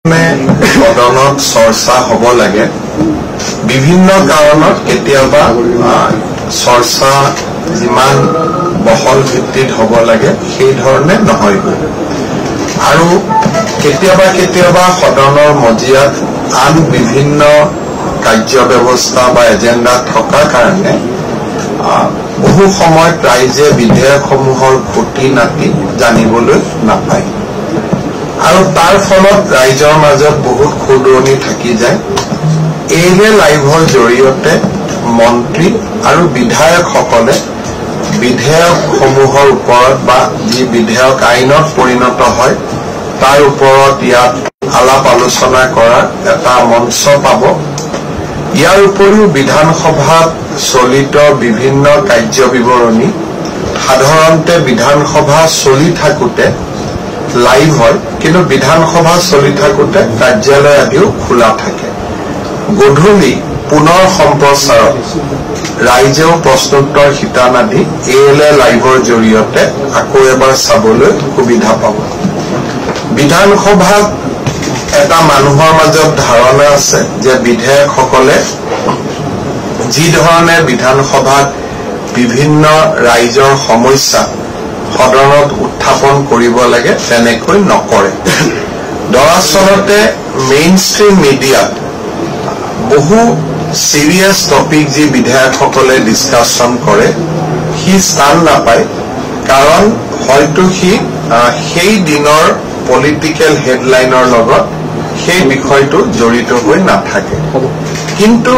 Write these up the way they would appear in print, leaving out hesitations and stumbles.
সদনত চৰ্চা হ'ব লাগে বিভিন্ন কাৰণত কেতিয়াবা চৰ্চা যিমান বহল ভিত্তিত হ'ব লাগে সেই ধৰণে নহয় আৰু কেতিয়াবা সদনৰ মজিয়াত আন বিভিন্ন কাৰ্য ব্যৱস্থা বা এজেণ্ডা থকাৰ কাৰণে বহু সময়ত ৰাইজে বিধেয়কসমূহৰ খুঁটি নাতি জানিবলৈ নাপায় আৰু তাৰ ফলত ৰাইজৰ মাজত বহুত খুদৰণি থাকি যায় এনে লাইভৰ জৰিয়তে মন্ত্ৰী আৰু বিধায়কসকলে বিধেয়কসমূহৰ ওপৰত বা যি বিধেয়ক আইনত পৰিণত হয় তাৰ ওপৰত ইয়াত আলাপ আলোচনা কৰাৰ এটা মঞ্চ পাব ইয়াৰ উপৰিও বিধানসভাত চলিত বিভিন্ন কাৰ্য বিৱৰণী সাধাৰণতে বিধানসভা চলি থাকোতে লাইভ হয় কিন্তু বিধানসভা চলি থাকোতে কাৰ্যালয় আদিও খোলা থাকে গধূলি পুনৰ সম্প্ৰচাৰত ৰাইজেও প্ৰশ্নোত্তৰ শিতান আদি এএলএ লাইভৰ জৰিয়তে আকৌ এবাৰ চাবলৈ সুবিধা পাব বিধানসভাত এটা মানুহৰ মাজত ধাৰণা আছে যে বিধায়কসকলে যি ধৰণে বিধানসভাত বিভিন্ন ৰাইজৰ সমস্যা সদনত উত্থাপন কৰিব লাগে তেনেকৈ নকৰে দৰাচলতে মেইনষ্ট্ৰীম মিডিয়াত বহু সিৰিয়াস টপিক যি বিধায়কসকলে ডিসকাশন কৰে হি স্থান নাপায় কাৰণ হয়তো হি সেই দিনৰ পলিটিক্যাল হেডলাইনৰ লগত সেই বিষয়টো জড়িত হৈ নাথাকে কিন্তু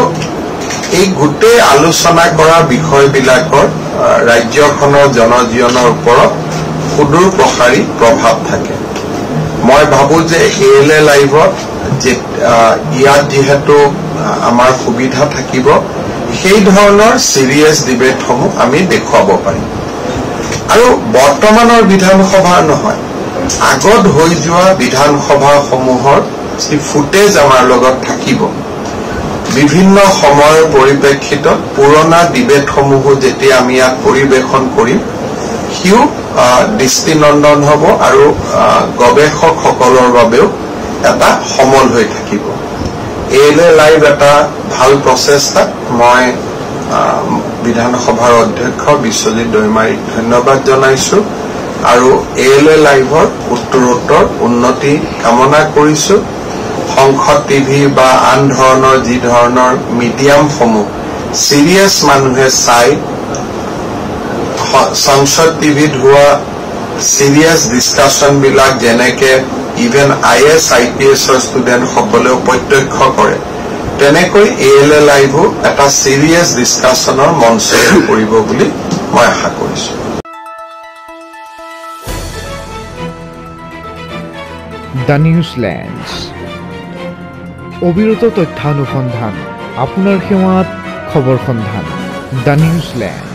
এই গোটেই আলোচনা কৰা বিষয়বিলাকৰ ৰাজ্যখনৰ জনজীৱনৰ ওপৰত সুদূৰ প্ৰসাৰী প্ৰভাৱ থাকে মই ভাবো যে এএলএ লাইভত ইয়াত যেহেতু আমাৰ সুবিধা থাকিব সেই ধৰণৰ সিৰিয়াস ডিবেটসমূহ আমি দেখুৱাব পাৰিম আৰু বৰ্তমানৰ বিধানসভা নহয় আগত হৈ যোৱা বিধানসভাসমূহৰ যি ফুটেজ আমাৰ লগত থাকিব বিভিন্ন সময়ৰ পৰিপ্ৰেক্ষিতত পুৰণা ডিবেটসমূহ যেতিয়া আমি ইয়াত পৰিবেশন কৰিম হিউ দৃষ্টিনন্দন হ'ব আৰু গৱেষকসকলৰ বাবেও এটা সমল হৈ থাকিব এএলএ লাইভ এটা ভাল প্ৰচেষ্টা মই বিধানসভাৰ অধ্যক্ষ বিশ্বজিৎ দৈমাৰীক ধন্যবাদ জনাইছো আৰু এএলএ লাইভৰ উত্তৰোত্তৰ উন্নতি কামনা কৰিছো সংসদ টিভি বা আন ধৰণৰ যি ধৰণৰ মিডিয়ামসমূহ সিৰিয়াস মানুহে চাই সংসদ টিভিত হোৱা সিৰিয়াস ডিসকাশন বিলাক যেনেকে ইভেন আইএস আইপিএস ষ্টুডেন্ট সকলেও প্ৰত্যক্ষ কৰে তেনেকৈ এএলএ লাইভো এটা সিৰিয়াস ডিসকাশনৰ মঞ্চ কৰিব বুলি মই আশা কৰিছো দ্য নিউজলেণ্ডছ অবিৰত তথ্যানুসন্ধান আপোনাৰ সেৱাত খবৰ সন্ধান দ্য নিউজলেণ্ড